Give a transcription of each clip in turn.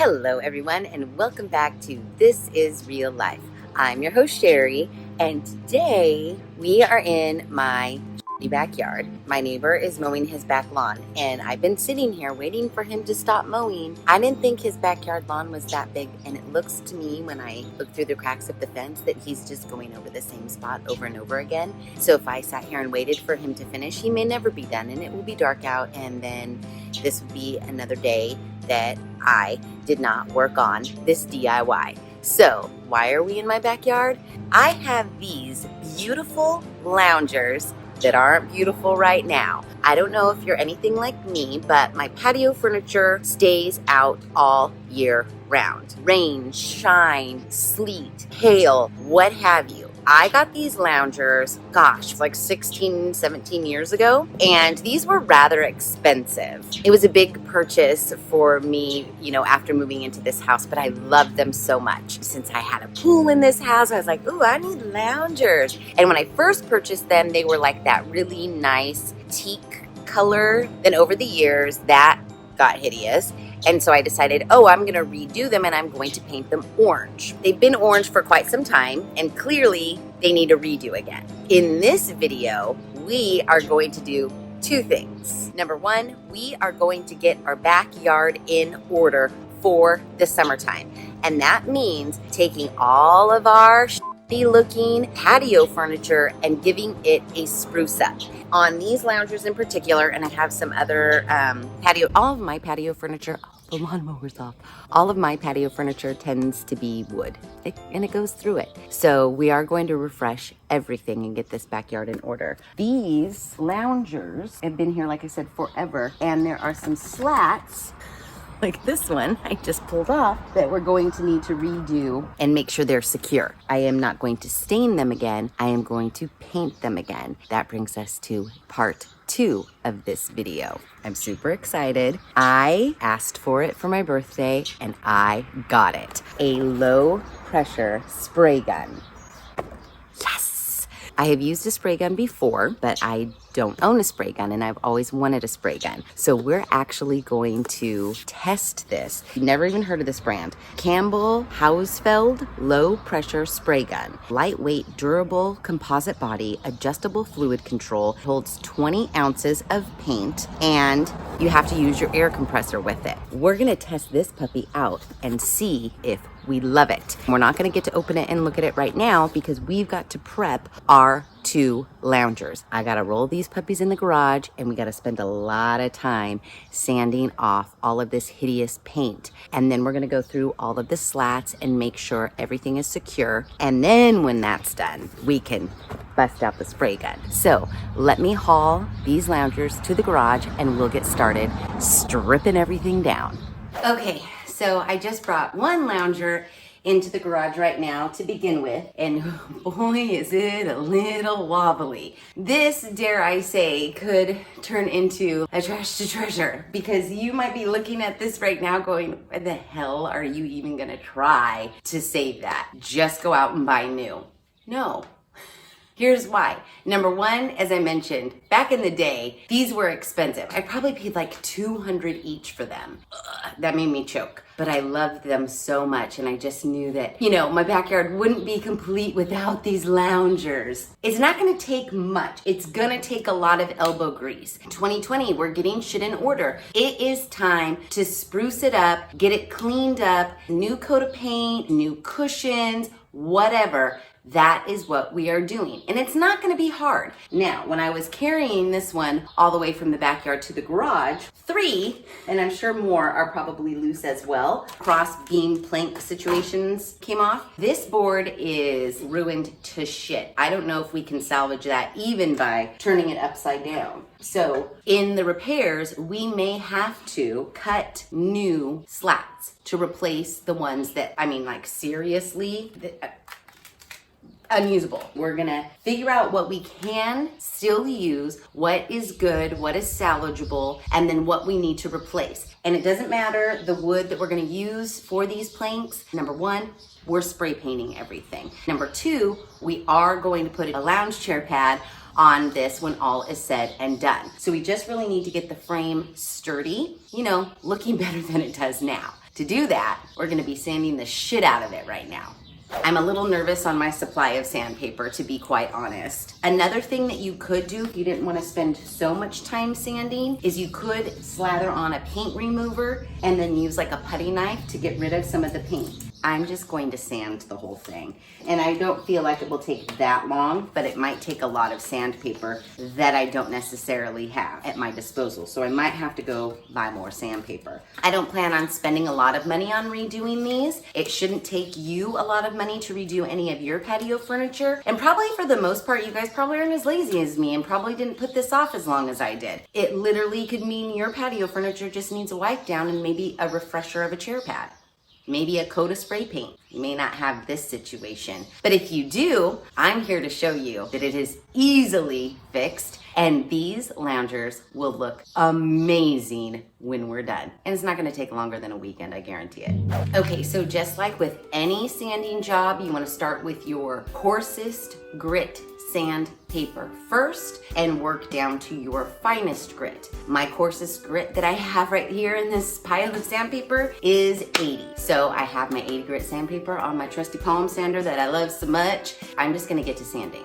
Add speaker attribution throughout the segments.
Speaker 1: Hello everyone and welcome back to This is Real Life. I'm your host Sheri and today we are in my backyard. My neighbor is mowing his back lawn and I've been sitting here waiting for him to stop mowing. I didn't think his backyard lawn was that big, and it looks to me when I look through the cracks of the fence that he's just going over the same spot over and over again. So if I sat here and waited for him to finish, he may never be done and it will be dark out, and then this would be another day that I did not work on this DIY. So why are we in my backyard? I have these beautiful loungers that aren't beautiful right now. I don't know if you're anything like me, but my patio furniture stays out all year round. Rain, shine, sleet, hail, what have you. I got these loungers, like 16, 17 years ago, and these were rather expensive. It was a big purchase for me, after moving into this house, but I loved them so much. Since I had a pool in this house, I was like, ooh, I need loungers. And when I first purchased them, they were like that really nice teak color. Then over the years, that got hideous. And so I decided, I'm going to redo them and I'm going to paint them orange. They've been orange for quite some time and clearly they need a redo again. In this video, we are going to do two things. Number one, we are going to get our backyard in order for the summertime. And that means taking all of our looking patio furniture and giving it a spruce up. On these loungers in particular, and I have some other all of my patio furniture, the lawnmower's off. All of my patio furniture tends to be wood, and it goes through it. So we are going to refresh everything and get this backyard in order. These loungers have been here, like I said, forever, and there are some slats like this one I just pulled off that we're going to need to redo and make sure they're secure. I am not going to stain them again. I am going to paint them again. That brings us to part 2 of this video. I'm super excited. I asked for it for my birthday and I got it. A low pressure spray gun. Yes! I have used a spray gun before, but I don't own a spray gun and I've always wanted a spray gun. So we're actually going to test this. Never even heard of this brand. Campbell Hausfeld low pressure spray gun. Lightweight, durable composite body, adjustable fluid control, holds 20 ounces of paint, and you have to use your air compressor with it. We're gonna test this puppy out and see if we love it. We're not gonna get to open it and look at it right now because we've got to prep our 2 loungers. I gotta roll these puppies in the garage and we gotta spend a lot of time sanding off all of this hideous paint. And then we're gonna go through all of the slats and make sure everything is secure. And then when that's done, we can bust out the spray gun. So let me haul these loungers to the garage and we'll get started stripping everything down. Okay, so I just brought one lounger into the garage right now to begin with, and boy is it a little wobbly. This, dare I say, could turn into a trash to treasure, because you might be looking at this right now going, what the hell are you even gonna try to save that? Just go out and buy new. No. Here's why. Number one, as I mentioned, back in the day, these were expensive. I probably paid like $200 each for them. Ugh, that made me choke. But I loved them so much, and I just knew that, my backyard wouldn't be complete without these loungers. It's not gonna take much. It's gonna take a lot of elbow grease. 2020, we're getting shit in order. It is time to spruce it up, get it cleaned up, new coat of paint, new cushions, whatever. That is what we are doing. And it's not gonna be hard. Now, when I was carrying this one all the way from the backyard to the garage, 3, and I'm sure more are probably loose as well, cross beam plank situations came off. This board is ruined to shit. I don't know if we can salvage that even by turning it upside down. So in the repairs, we may have to cut new slats to replace the ones that, seriously, unusable. We're gonna figure out what we can still use, what is good, what is salvageable, and then what we need to replace. And it doesn't matter the wood that we're gonna use for these planks. Number one, we're spray painting everything. Number two, we are going to put a lounge chair pad on this when all is said and done. So we just really need to get the frame sturdy, looking better than it does now. To do that, we're gonna be sanding the shit out of it right now. I'm a little nervous on my supply of sandpaper, to be quite honest. Another thing that you could do if you didn't want to spend so much time sanding is you could slather on a paint remover and then use like a putty knife to get rid of some of the paint. I'm just going to sand the whole thing. And I don't feel like it will take that long, but it might take a lot of sandpaper that I don't necessarily have at my disposal. So I might have to go buy more sandpaper. I don't plan on spending a lot of money on redoing these. It shouldn't take you a lot of money to redo any of your patio furniture. And probably for the most part, you guys probably aren't as lazy as me and probably didn't put this off as long as I did. It literally could mean your patio furniture just needs a wipe down and maybe a refresher of a chair pad. Maybe a coat of spray paint. You may not have this situation, but if you do, I'm here to show you that it is easily fixed and these loungers will look amazing when we're done. And it's not gonna take longer than a weekend, I guarantee it. Okay, so just like with any sanding job, you wanna start with your coarsest grit sandpaper first and work down to your finest grit. My coarsest grit that I have right here in this pile of sandpaper is 80. So I have my 80 grit sandpaper on my trusty palm sander that I love so much. I'm just gonna get to sanding.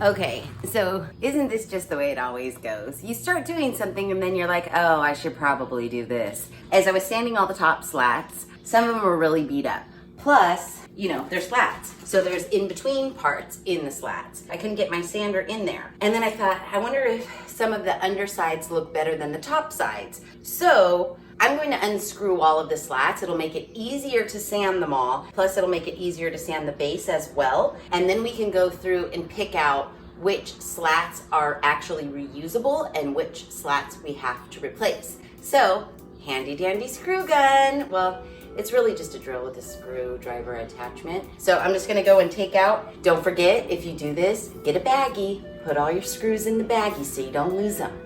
Speaker 1: Okay, so isn't this just the way it always goes? You start doing something and then you're like, oh, I should probably do this. As I was sanding all the top slats, some of them were really beat up. Plus, you know, they're slats. So there's in-between parts in the slats. I couldn't get my sander in there. And then I thought, I wonder if some of the undersides look better than the top sides. So I'm going to unscrew all of the slats. It'll make it easier to sand them all. Plus it'll make it easier to sand the base as well. And then we can go through and pick out which slats are actually reusable and which slats we have to replace. So, handy dandy screw gun. Well, it's really just a drill with a screwdriver attachment. So I'm just gonna go and take out. Don't forget, if you do this, get a baggie. Put all your screws in the baggie so you don't lose them.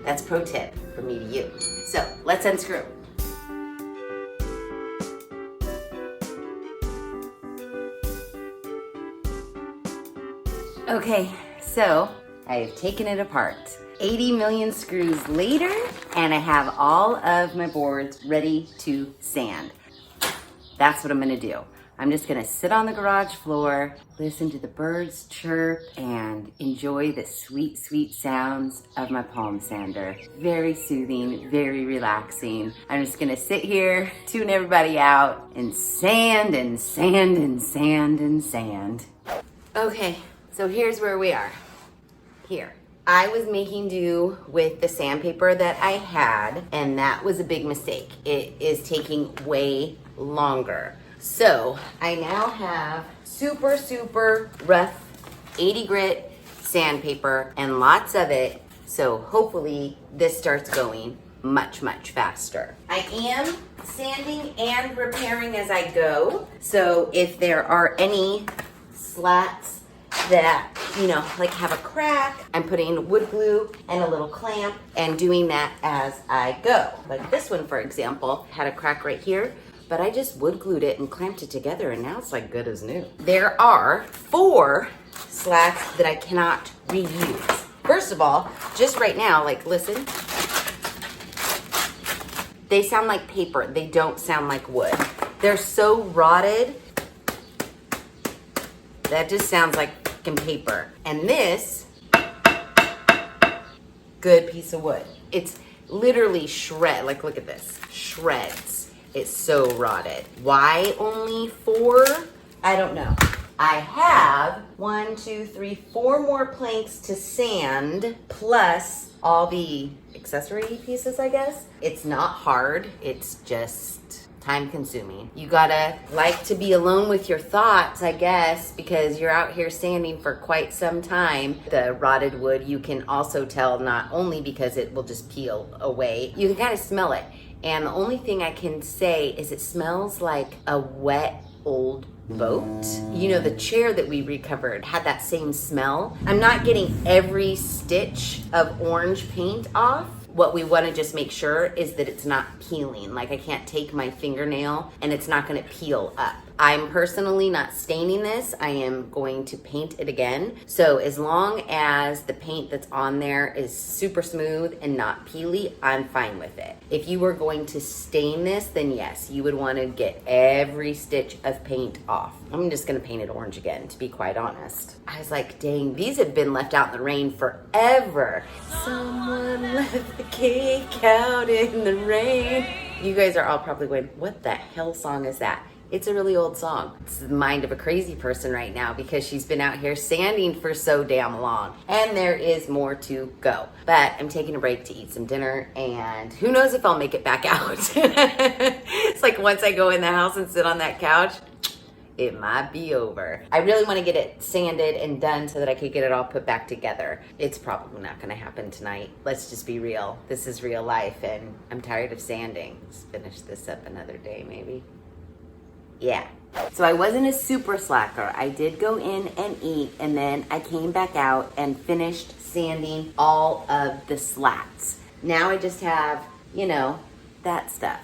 Speaker 1: That's pro tip from me to you. So let's unscrew. Okay, so I have taken it apart. 80 million screws later, and I have all of my boards ready to sand. That's what I'm gonna do. I'm just gonna sit on the garage floor, listen to the birds chirp, and enjoy the sweet, sweet sounds of my palm sander. Very soothing, very relaxing. I'm just gonna sit here, tune everybody out, and sand and sand and sand and sand. Okay, so here's where we are. Here. I was making do with the sandpaper that I had, and that was a big mistake. It is taking way longer. So I now have super, super rough 80 grit sandpaper and lots of it. So hopefully this starts going much, much faster. I am sanding and repairing as I go. So if there are any slats that, you know, like have a crack, I'm putting wood glue and a little clamp and doing that as I go. Like this one, for example, had a crack right here, but I just wood glued it and clamped it together and now it's like good as new. There are 4 slats that I cannot reuse. First of all, just right now, like listen, they sound like paper. They don't sound like wood. They're so rotted. That just sounds like fucking paper. And this, good piece of wood. It's literally shred. Like, look at this. Shreds. It's so rotted. Why only 4? I don't know. I have 1, 2, 3, 4 more planks to sand, plus all the accessory pieces, I guess. It's not hard. It's just time consuming. You gotta like to be alone with your thoughts, I guess, because you're out here sanding for quite some time. The rotted wood, you can also tell not only because it will just peel away, you can kind of smell it. And the only thing I can say is it smells like a wet old boat. You know, the chair that we recovered had that same smell. I'm not getting every stitch of orange paint off. What we want to just make sure is that it's not peeling. Like I can't take my fingernail and it's not going to peel up. I'm personally not staining this. I am going to paint it again. So as long as the paint that's on there is super smooth and not peely, I'm fine with it. If you were going to stain this, then yes, you would want to get every stitch of paint off. I'm just gonna paint it orange again, to be quite honest. I was like, dang, these have been left out in the rain forever. Someone left the cake out in the rain. You guys are all probably going, what the hell song is that? It's a really old song. It's the mind of a crazy person right now because she's been out here sanding for so damn long. And there is more to go. But I'm taking a break to eat some dinner and who knows if I'll make it back out. It's like once I go in the house and sit on that couch, it might be over. I really want to get it sanded and done so that I could get it all put back together. It's probably not going to happen tonight. Let's just be real. This is real life and I'm tired of sanding. Let's finish this up another day maybe. Yeah. So I wasn't a super slacker. I did go in and eat and then I came back out and finished sanding all of the slats. Now I just have, you know, that stuff.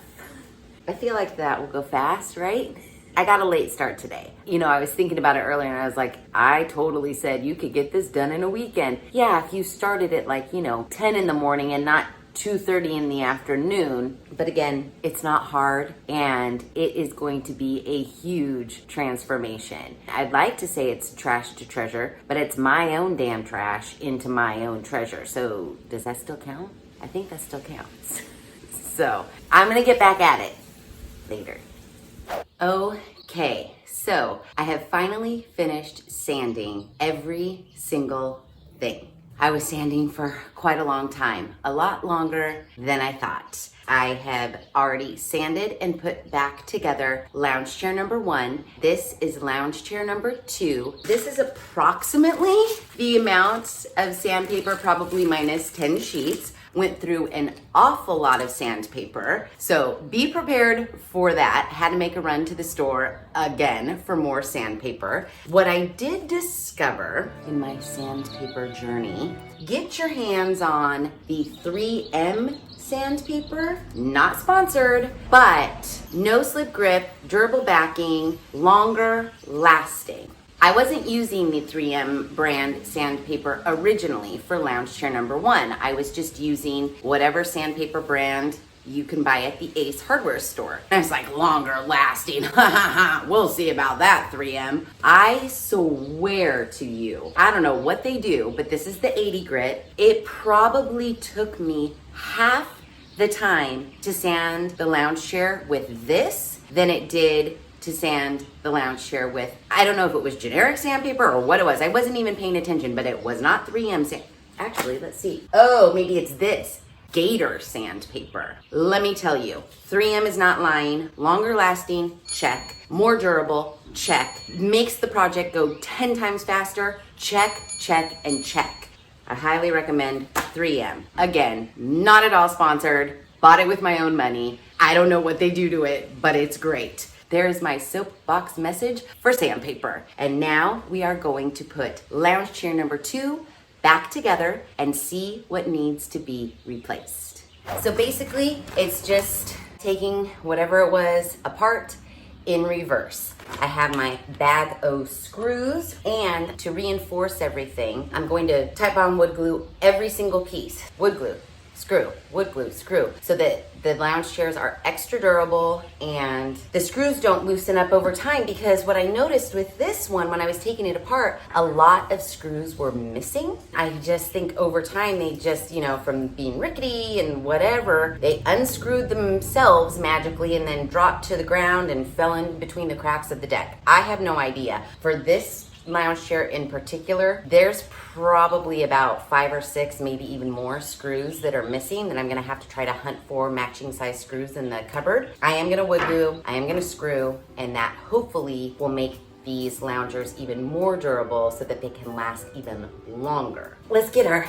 Speaker 1: I feel like that will go fast, right? I got a late start today. You know, I was thinking about it earlier and I was like, I totally said you could get this done in a weekend. Yeah, if you started at like, 10 in the morning and not 2:30 in the afternoon. But again, it's not hard and it is going to be a huge transformation. I'd like to say it's trash to treasure, but it's my own damn trash into my own treasure. So does that still count? I think that still counts. So I'm gonna get back at it later. Okay, so I have finally finished sanding every single thing. I was sanding for quite a long time, a lot longer than I thought. I have already sanded and put back together lounge chair number 1. This is lounge chair number 2. This is approximately the amount of sandpaper, probably minus 10 sheets. Went through an awful lot of sandpaper, so be prepared for that. Had to make a run to the store again for more sandpaper. What I did discover in my sandpaper journey, get your hands on the 3M sandpaper, not sponsored, but no slip grip, durable backing, longer lasting. I wasn't using the 3M brand sandpaper originally for lounge chair number 1. I was just using whatever sandpaper brand you can buy at the Ace hardware store. And I was like, longer lasting, we'll see about that 3M. I swear to you, I don't know what they do, but this is the 80 grit. It probably took me half the time to sand the lounge chair with this than it did to sand the lounge chair with, I don't know if it was generic sandpaper or what it was. I wasn't even paying attention, but it was not 3M sand. Actually, let's see. Oh, maybe it's this. Gator sandpaper. Let me tell you, 3M is not lying. Longer lasting, check. More durable, check. Makes the project go 10 times faster, check, check, and check. I highly recommend 3M. Again, not at all sponsored. Bought it with my own money. I don't know what they do to it, but it's great. There's my soapbox message for sandpaper. And now we are going to put lounge chair number 2 back together and see what needs to be replaced. So basically, it's just taking whatever it was apart in reverse. I have my bag of screws, and to reinforce everything, I'm going to type on wood glue every single piece. Wood glue, screw, wood glue, screw, so that the lounge chairs are extra durable and the screws don't loosen up over time, because what I noticed with this one when I was taking it apart, a lot of screws were missing. I just think over time they just, from being rickety and whatever, they unscrewed themselves magically and then dropped to the ground and fell in between the cracks of the deck. I have no idea. For this lounge chair in particular, there's probably about 5 or 6, maybe even more screws that are missing that I'm gonna have to try to hunt for matching size screws in the cupboard. I am gonna wood glue, I am gonna screw, and that hopefully will make these loungers even more durable so that they can last even longer. Let's get our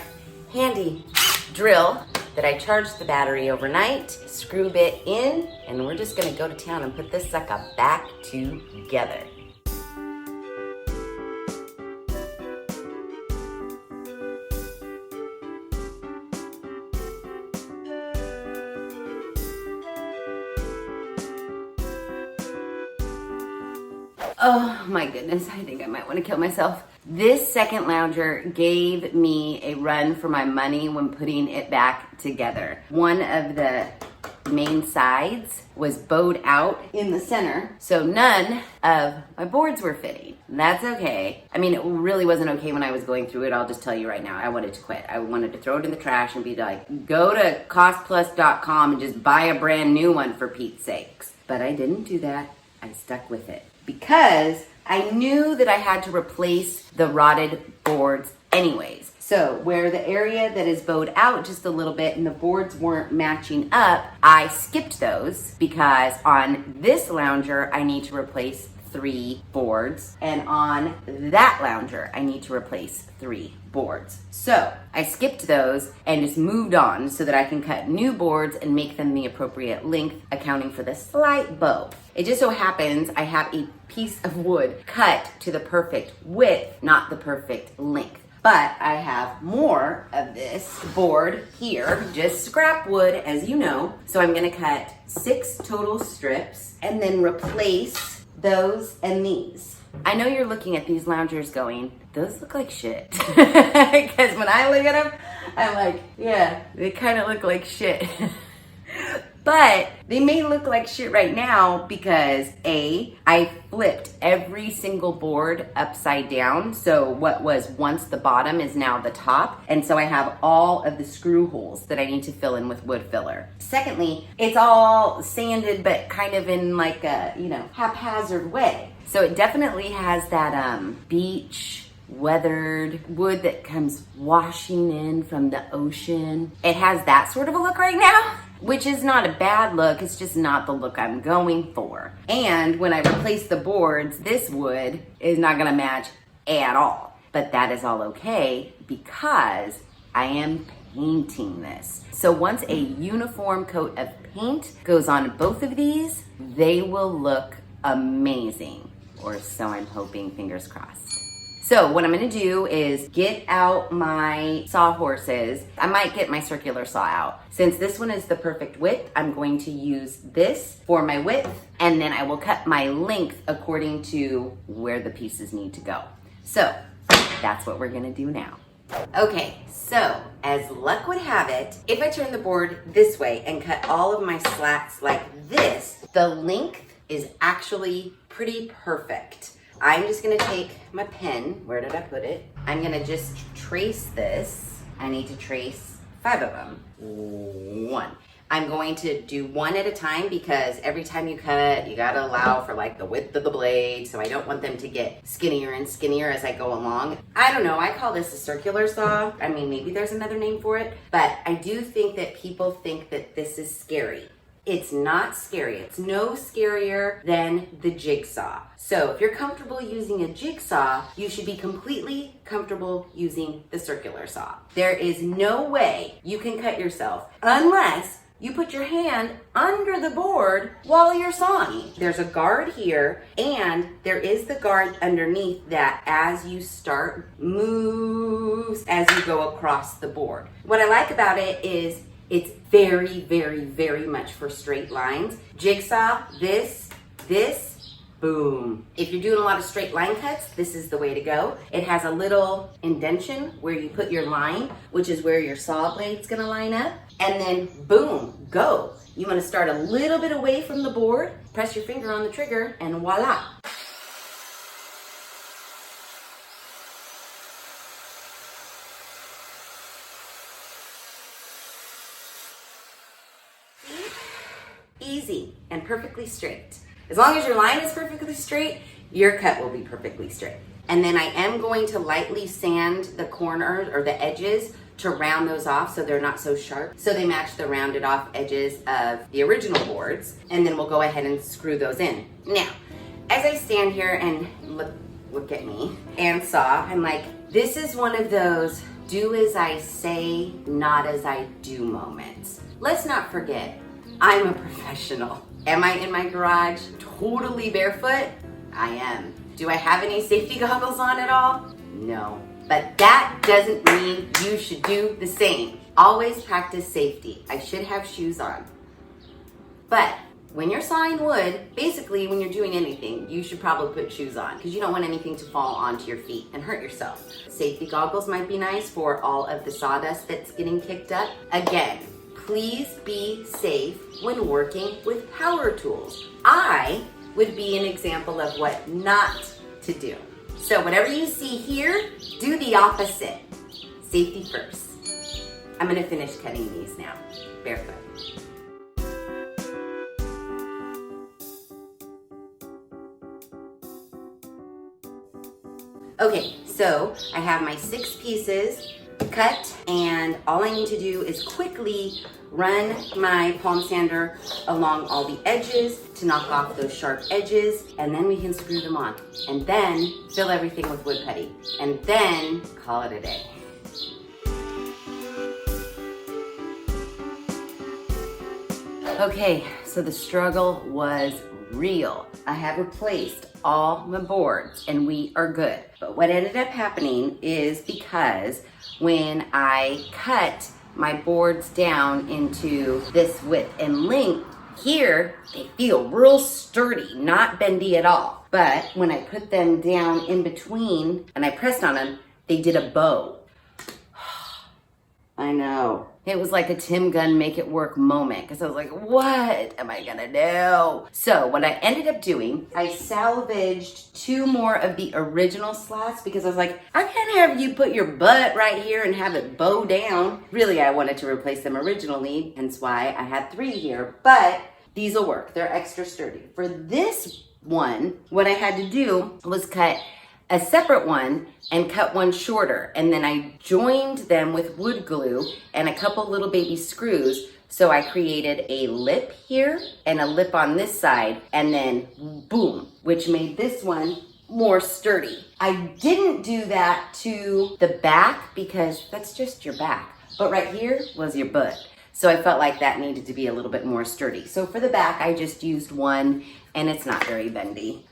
Speaker 1: handy drill that I charged the battery overnight, screw bit in, and we're just gonna go to town and put this sucker back together. Oh my goodness, I think I might want to kill myself. This second lounger gave me a run for my money when putting it back together. One of the main sides was bowed out in the center, so none of my boards were fitting. That's okay. I mean, it really wasn't okay when I was going through it. I'll just tell you right now, I wanted to quit. I wanted to throw it in the trash and be like, go to costplus.com and just buy a brand new one for Pete's sakes. But I didn't do that. I stuck with it because I knew that I had to replace the rotted boards anyways. So where the area that is bowed out just a little bit and the boards weren't matching up, I skipped those because on this lounger, I need to replace 3 boards. And on that lounger, I need to replace 3 boards. So I skipped those and just moved on so that I can cut new boards and make them the appropriate length, accounting for the slight bow. It just so happens I have a piece of wood cut to the perfect width, not the perfect length. But I have more of this board here, just scrap wood, as you know. So I'm gonna cut 6 total strips and then replace those and these. I know you're looking at these loungers going, those look like shit. Because when I look at them, I'm like, yeah, they kind of look like shit. But they may look like shit right now because A, I flipped every single board upside down. So what was once the bottom is now the top. And so I have all of the screw holes that I need to fill in with wood filler. Secondly, it's all sanded, but kind of in like a, haphazard way. So it definitely has that beach weathered wood that comes washing in from the ocean. It has that sort of a look right now, which is not a bad look. It's just not the look I'm going for. And when I replace the boards, this wood is not gonna match at all. But that is all okay because I am painting this. So once a uniform coat of paint goes on both of these, they will look amazing. Or so I'm hoping, fingers crossed. So what I'm gonna do is get out my sawhorses. I might get my circular saw out. Since this one is the perfect width, I'm going to use this for my width, and then I will cut my length according to where the pieces need to go. So that's what we're gonna do now. Okay, so as luck would have it, if I turn the board this way and cut all of my slats like this, the length is actually pretty perfect. I'm just gonna take my pen, where did I put it? I'm gonna just trace this. I need to trace 5 of them. 1. I'm going to do 1 at a time because every time you cut, you gotta allow for like the width of the blade. So I don't want them to get skinnier and skinnier as I go along. I don't know, I call this a circular saw. I mean, maybe there's another name for it, but I do think that people think that this is scary. It's not scary. It's no scarier than the jigsaw. So if you're comfortable using a jigsaw, you should be completely comfortable using the circular saw. There is no way you can cut yourself unless you put your hand under the board while you're sawing. There's a guard here, and there is the guard underneath that as you start moves as you go across the board. What I like about it is it's very, very, very much for straight lines. Jigsaw, this, boom. If you're doing a lot of straight line cuts, this is the way to go. It has a little indentation where you put your line, which is where your saw blade's gonna line up. And then boom, go. You wanna start a little bit away from the board, press your finger on the trigger, and voila. Easy and perfectly straight. As long as your line is perfectly straight, your cut will be perfectly straight. And then I am going to lightly sand the corners or the edges to round those off so they're not so sharp. So they match the rounded off edges of the original boards. And then we'll go ahead and screw those in. Now, as I stand here and look at me and saw, I'm like, this is one of those do as I say, not as I do moments. Let's not forget, I'm a professional. Am I in my garage totally barefoot? I am. Do I have any safety goggles on at all? No. But that doesn't mean you should do the same. Always practice safety. I should have shoes on. But when you're sawing wood, basically when you're doing anything, you should probably put shoes on because you don't want anything to fall onto your feet and hurt yourself. Safety goggles might be nice for all of the sawdust that's getting kicked up. Again, please be safe when working with power tools. I would be an example of what not to do. So whatever you see here, do the opposite. Safety first. I'm gonna finish cutting these now, barefoot. Okay, so I have my 6 pieces cut, and all I need to do is quickly run my palm sander along all the edges to knock off those sharp edges, and then we can screw them on. And then fill everything with wood putty, and then call it a day. Okay, so the struggle was real. I have replaced all my boards and we are good. But what ended up happening is because when I cut my boards down into this width and length, here they feel real sturdy, not bendy at all. But when I put them down in between and I pressed on them, they did a bow. I know. It was like a Tim Gunn make it work moment because I was like, what am I gonna do? So what I ended up doing, I salvaged 2 more of the original slats because I was like, I can't have you put your butt right here and have it bow down. Really, I wanted to replace them originally, hence why I had 3 here, but these will work. They're extra sturdy. For this one, what I had to do was cut a separate one and cut one shorter. And then I joined them with wood glue and a couple little baby screws. So I created a lip here and a lip on this side, and then boom, which made this one more sturdy. I didn't do that to the back because that's just your back. But right here was your butt. So I felt like that needed to be a little bit more sturdy. So for the back, I just used one, and it's not very bendy.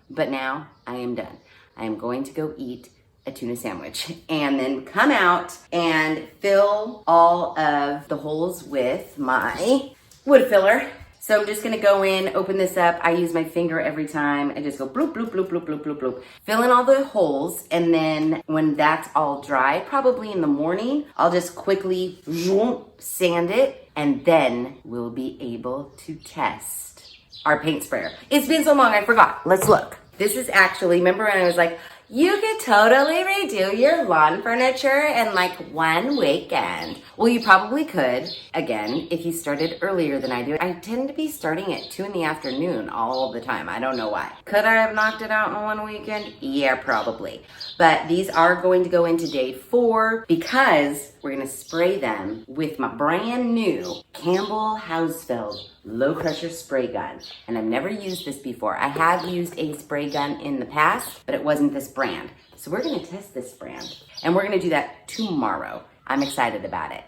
Speaker 1: But now I am done. I am going to go eat a tuna sandwich and then come out and fill all of the holes with my wood filler. So I'm just gonna go in, open this up. I use my finger every time. I just go bloop, bloop, bloop, bloop, bloop, bloop, bloop. Fill in all the holes, and then when that's all dry, probably in the morning, I'll just quickly sand it, and then we'll be able to test our paint sprayer. It's been so long, I forgot. Let's look. This is actually, remember when I was like, you could totally redo your lawn furniture in like 1 weekend. Well, you probably could, again, if you started earlier than I do. I tend to be starting at 2 in the afternoon all the time. I don't know why. Could I have knocked it out in 1 weekend? Yeah, probably. But these are going to go into day 4 because we're gonna spray them with my brand new Campbell Hausfeld low pressure spray gun. And I've never used this before. I have used a spray gun in the past, but it wasn't this brand. So we're gonna test this brand, and we're gonna do that tomorrow. I'm excited about it.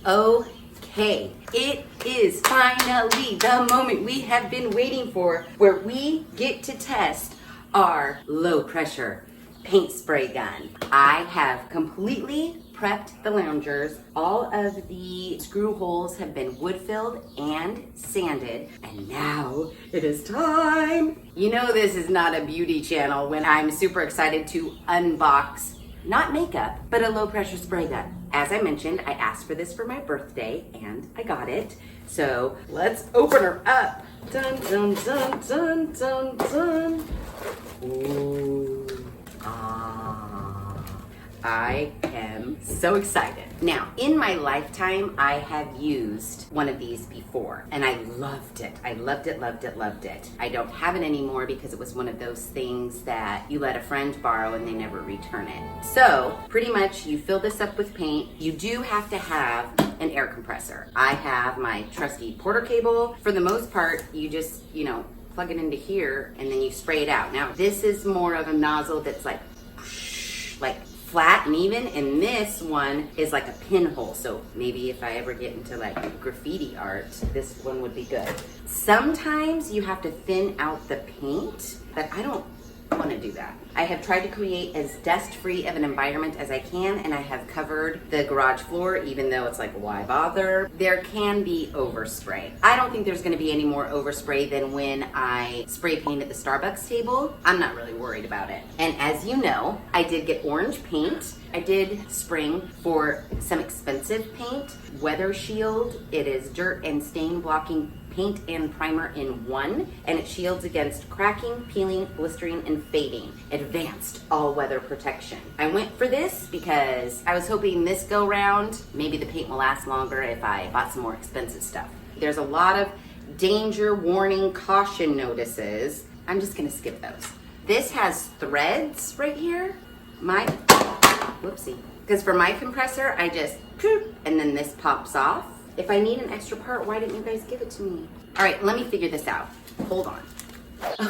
Speaker 1: Okay, it is finally the moment we have been waiting for, where we get to test our low pressure paint spray gun. I have completely prepped the loungers. All of the screw holes have been wood filled and sanded, and now it is time. You know this is not a beauty channel when I'm super excited to unbox, not makeup, but a low pressure spray gun. As I mentioned, I asked for this for my birthday and I got it. So let's open her up. Dun, dun, dun, dun, dun, dun. Ooh. I am so excited. Now, in my lifetime, I have used one of these before, and I loved it. I loved it, loved it, loved it. I don't have it anymore because it was one of those things that you let a friend borrow and they never return it. So, pretty much, you fill this up with paint. You do have to have an air compressor. I have my trusty Porter cable. For the most part, you just, plug it into here and then you spray it out. Now, this is more of a nozzle that's like flat and even, and this one is like a pinhole. So maybe if I ever get into like graffiti art, this one would be good. Sometimes you have to thin out the paint, but I don't want to do that. I have tried to create as dust-free of an environment as I can, and I have covered the garage floor, even though it's like, why bother? There can be overspray. I don't think there's going to be any more overspray than when I spray painted the Starbucks table. I'm not really worried about it. And as you know, I did get orange paint. I did spring for some expensive paint, Weather Shield. It is dirt and stain blocking paint and primer in one, and it shields against cracking, peeling, blistering, and fading. Advanced all-weather protection. I went for this because I was hoping this go round, maybe the paint will last longer if I bought some more expensive stuff. There's a lot of danger, warning, caution notices. I'm just gonna skip those. This has threads right here. Whoopsie. Because for my compressor, I just, and then this pops off. If I need an extra part, why didn't you guys give it to me? All right, let me figure this out. Hold on.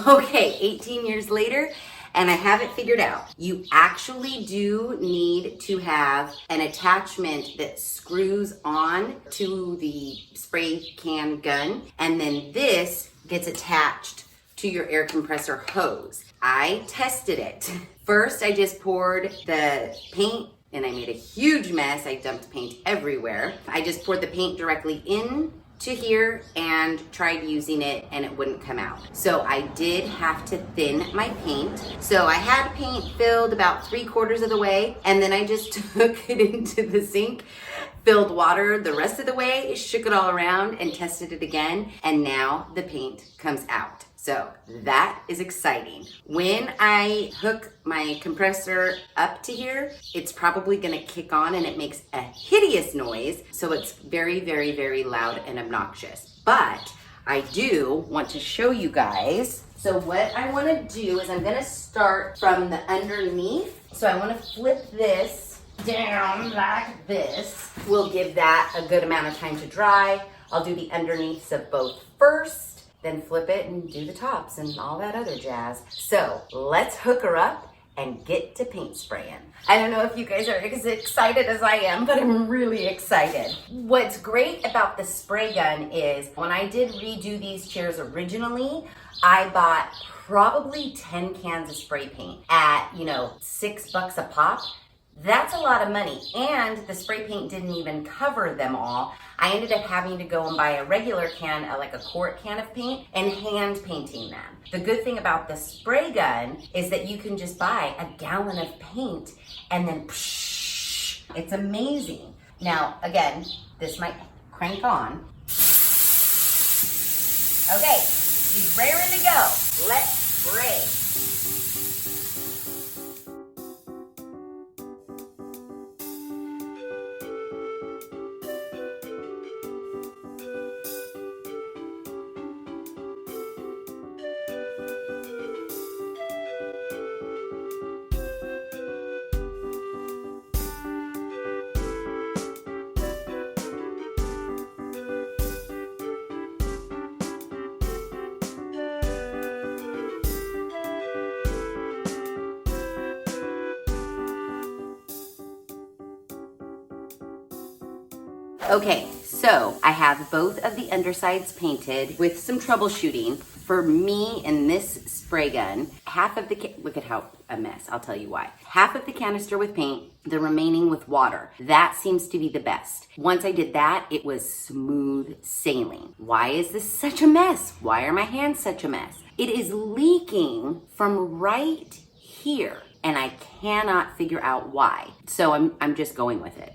Speaker 1: Okay, 18 years later, and I have it figured out. You actually do need to have an attachment that screws on to the spray can gun, and then this gets attached to your air compressor hose. I tested it. First, I just poured the paint and I made a huge mess. I dumped paint everywhere. I just poured the paint directly in to here and tried using it and it wouldn't come out. So I did have to thin my paint. So I had paint filled about 3/4 of the way, and then I just took it into the sink, filled water the rest of the way, shook it all around and tested it again, and now the paint comes out. So that is exciting. When I hook my compressor up to here, it's probably gonna kick on and it makes a hideous noise. So it's very, very, very loud and obnoxious. But I do want to show you guys. So what I wanna do is I'm gonna start from the underneath. So I wanna flip this down like this. We'll give that a good amount of time to dry. I'll do the underneaths of both first, then flip it and do the tops and all that other jazz. So let's hook her up and get to paint spraying. I don't know if you guys are as excited as I am, but I'm really excited. What's great about the spray gun is when I did redo these chairs originally, I bought probably 10 cans of spray paint at, $6 a pop. That's a lot of money, and the spray paint didn't even cover them all. I ended up having to go and buy a regular can, like a quart can of paint, and hand painting them. The good thing about the spray gun is that you can just buy a gallon of paint and then psh, it's amazing. Now, again, this might crank on. Okay, she's raring to go. Let's spray. Okay, so I have both of the undersides painted with some troubleshooting. For me, in this spray gun, half of the, look at how a mess, I'll tell you why. Half of the canister with paint, the remaining with water. That seems to be the best. Once I did that, it was smooth sailing. Why is this such a mess? Why are my hands such a mess? It is leaking from right here, and I cannot figure out why. So I'm just going with it.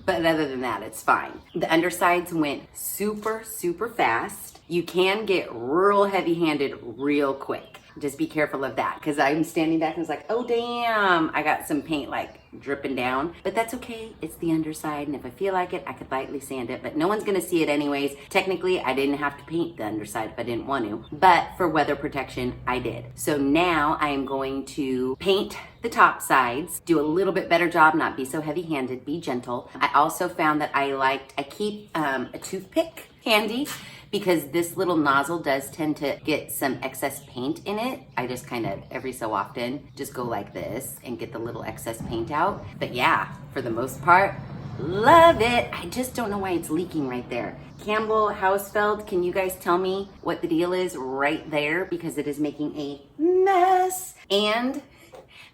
Speaker 1: But other than that, it's fine. The undersides went super, super fast. You can get real heavy-handed real quick. Just be careful of that, because I'm standing back and it's like, oh damn, I got some paint like dripping down. But that's okay, it's the underside, and if I feel like it, I could lightly sand it, but no one's gonna see it anyways. Technically, I didn't have to paint the underside if I didn't want to, but for weather protection, I did. So now I am going to paint the top sides, do a little bit better job, not be so heavy-handed, be gentle. I also found that I keep a toothpick handy, because this little nozzle does tend to get some excess paint in it. I just kind of, every so often, just go like this and get the little excess paint out. But yeah, for the most part, Love it. I just don't know why it's leaking right there. Campbell Hausfeld, can you guys tell me what the deal is right there? Because it is making a mess. And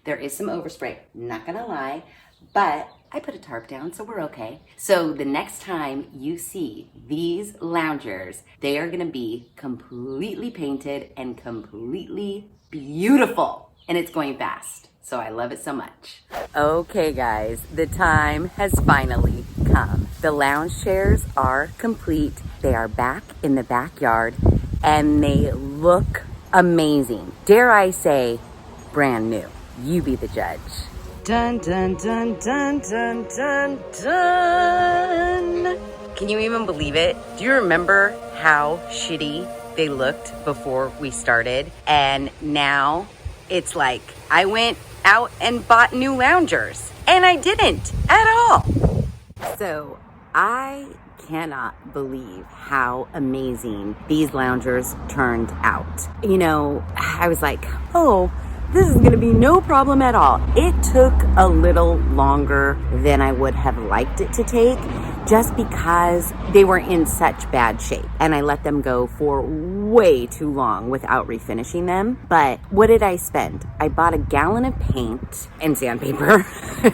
Speaker 1: there is some overspray, not gonna lie, but I put a tarp down, so we're okay. So the next time you see these loungers, they are gonna be completely painted and completely beautiful. And it's going fast. So I love it so much. Okay guys, the time has finally come. The lounge chairs are complete. They are back in the backyard and they look amazing. Dare I say, brand new. You be the judge. Dun, dun, dun, dun, dun, dun, dun. Can you even believe it? Do you remember how shitty they looked before we started? And now it's like I went out and bought new loungers and I didn't at all. So I cannot believe how amazing these loungers turned out. You know, I was like, oh, this is gonna be no problem at all. It took a little longer than I would have liked it to take, just because they were in such bad shape and I let them go for way too long without refinishing them. But what did I spend? I bought a gallon of paint and sandpaper.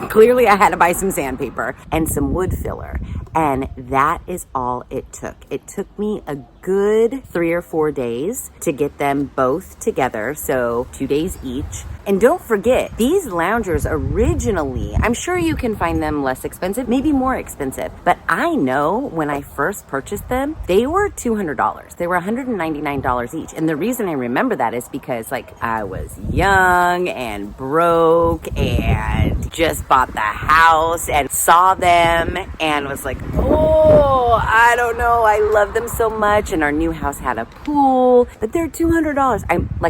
Speaker 1: Clearly I had to buy some sandpaper and some wood filler. And that is all it took. It took me a good 3 or 4 days to get them both together. So 2 days each. And don't forget, these loungers originally, I'm sure you can find them less expensive, maybe more expensive, but I know when I first purchased them, they were $200. They were $199 each. And the reason I remember that is because like I was young and broke and just bought the house and saw them and was like, oh, I don't know. I love them so much. And our new house had a pool, but they're $200.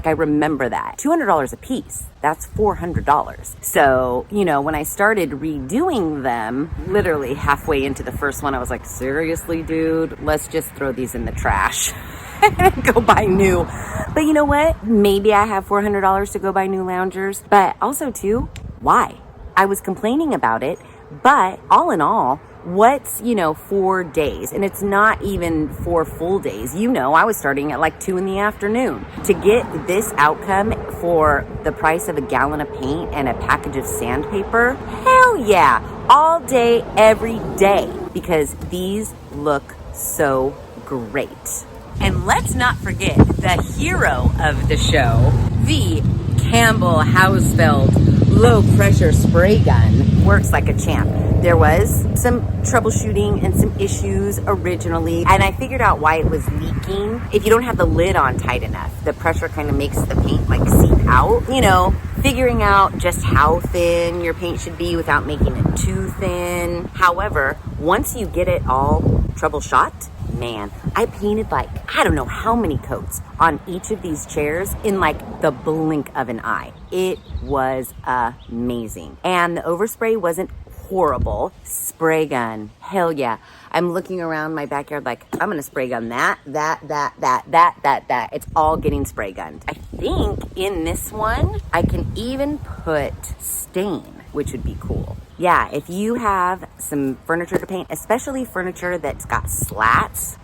Speaker 1: I remember that. $200 a piece. That's $400. So, you know, when I started redoing them, literally halfway into the first one, I was like, seriously, dude, let's just throw these in the trash and go buy new. But you know what? Maybe I have $400 to go buy new loungers, but also too, why? I was complaining about it, but all in all, what's, 4 days? And it's not even 4 full days. You know, I was starting at like 2 in the afternoon. To get this outcome for the price of a gallon of paint and a package of sandpaper, hell yeah, all day, every day, because these look so great. And let's not forget the hero of the show, the Campbell Hausfeld low pressure spray gun. Works like a champ. There was some troubleshooting and some issues originally, and I figured out why it was leaking. If you don't have the lid on tight enough, the pressure kind of makes the paint like seep out. You know, figuring out just how thin your paint should be without making it too thin. However, once you get it all troubleshot, man, I painted like, I don't know how many coats on each of these chairs in like the blink of an eye. It was amazing. And the overspray wasn't horrible. Spray gun, hell yeah. I'm looking around my backyard like, I'm gonna spray gun that. It's all getting spray gunned. I think in this one, I can even put stain, which would be cool. Yeah, if you have some furniture to paint, especially furniture that's got slats,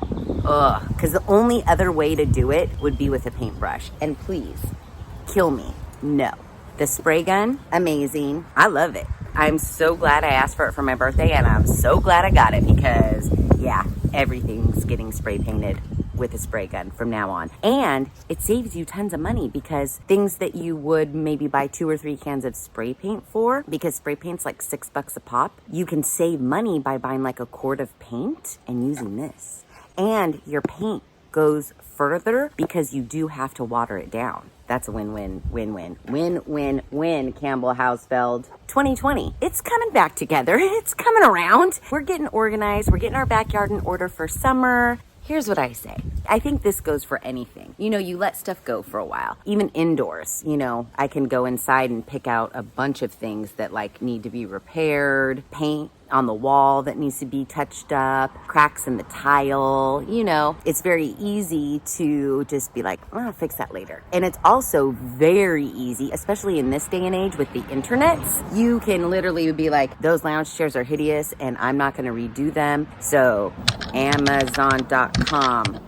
Speaker 1: because the only other way to do it would be with a paintbrush. And please, kill me. No. The spray gun, amazing. I love it. I'm so glad I asked for it for my birthday, and I'm so glad I got it because, yeah, everything's getting spray painted with a spray gun from now on. And it saves you tons of money because things that you would maybe buy 2 or 3 cans of spray paint for, because spray paint's like $6 a pop, you can save money by buying like a quart of paint and using this. And your paint goes further because you do have to water it down. That's a win-win, win-win, win-win-win, Campbell Hausfeld. 2020, it's coming back together. It's coming around. We're getting organized. We're getting our backyard in order for summer. Here's what I say. I think this goes for anything. You know, you let stuff go for a while. Even indoors, you know, I can go inside and pick out a bunch of things that like need to be repaired. Paint, on the wall that needs to be touched up, cracks in the tile, you know. It's very easy to just be like, oh, I'll fix that later. And it's also very easy, especially in this day and age with the internet. You can literally be like, those lounge chairs are hideous and I'm not gonna redo them. So Amazon.com,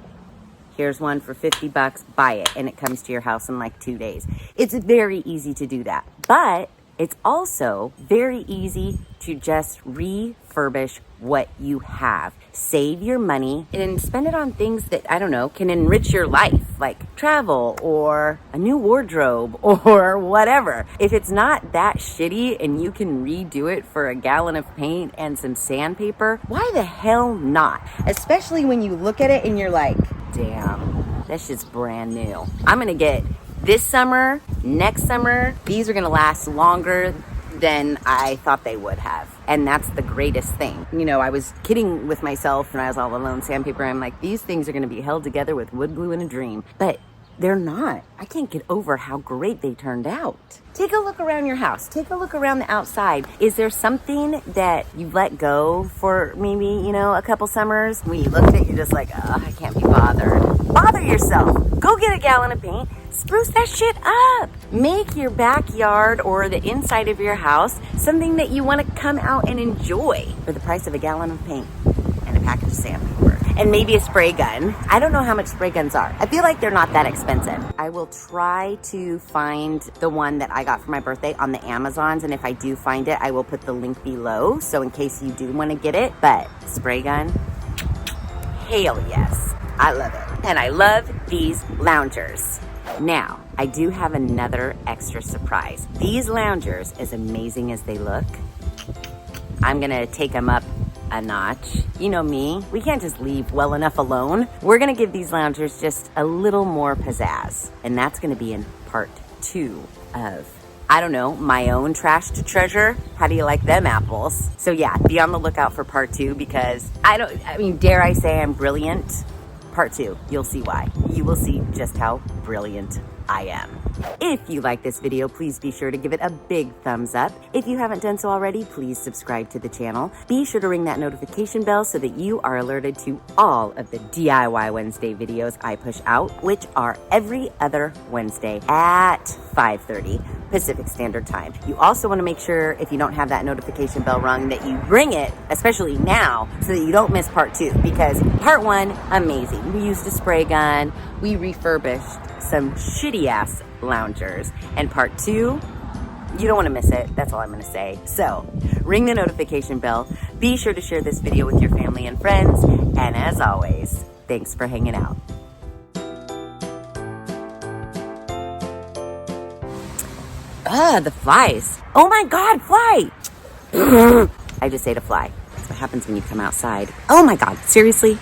Speaker 1: here's one for 50 bucks, buy it. And it comes to your house in like 2 days. It's very easy to do that. But it's also very easy to just refurbish what you have. Save your money and spend it on things that, I don't know, can enrich your life, like travel or a new wardrobe or whatever. If it's not that shitty and you can redo it for a gallon of paint and some sandpaper, why the hell not? Especially when you look at it and you're like, damn, that shit's brand new. I'm gonna get this summer, next summer, these are gonna last longer than I thought they would have. And that's the greatest thing. You know, I was kidding with myself when I was all alone sandpaper. I'm like, these things are gonna be held together with wood glue in a dream. But they're not. I can't get over how great they turned out. Take a look around your house. Take a look around the outside. Is there something that you let go for maybe, you know, a couple summers? When you look at it, you're just like, oh, I can't be bothered. Bother yourself. Go get a gallon of paint. Spruce that shit up. Make your backyard or the inside of your house something that you want to come out and enjoy for the price of a gallon of paint and a package of sandpaper. And maybe a spray gun. I don't know how much spray guns are. I feel like they're not that expensive. I will try to find the one that I got for my birthday on the Amazons. And if I do find it, I will put the link below. So in case you do want to get it. But spray gun, hell yes. I love it. And I love these loungers. Now, I do have another extra surprise. These loungers, as amazing as they look, I'm gonna take them up a notch. You know me, we can't just leave well enough alone. We're gonna give these loungers just a little more pizzazz. And that's gonna be in part 2 of, I don't know, my own trash to treasure. How do you like them apples? So yeah, be on the lookout for part 2 because dare I say I'm brilliant? Part 2, you'll see why. You will see just how brilliant I am. If you like this video, please be sure to give it a big thumbs up. If you haven't done so already, please subscribe to the channel. Be sure to ring that notification bell so that you are alerted to all of the DIY Wednesday videos I push out, which are every other Wednesday at 5:30 Pacific Standard Time. You also want to make sure, if you don't have that notification bell rung, that you ring it, especially now, so that you don't miss part 2, because part 1, amazing. We used a spray gun, we refurbished some shitty ass loungers, and part 2, you don't want to miss it. That's all I'm going to say. So ring the notification bell. Be sure to share this video with your family and friends. And as always, thanks for hanging out. The flies. Oh my God, fly. I just ate a fly. That's what happens when you come outside. Oh my God, seriously?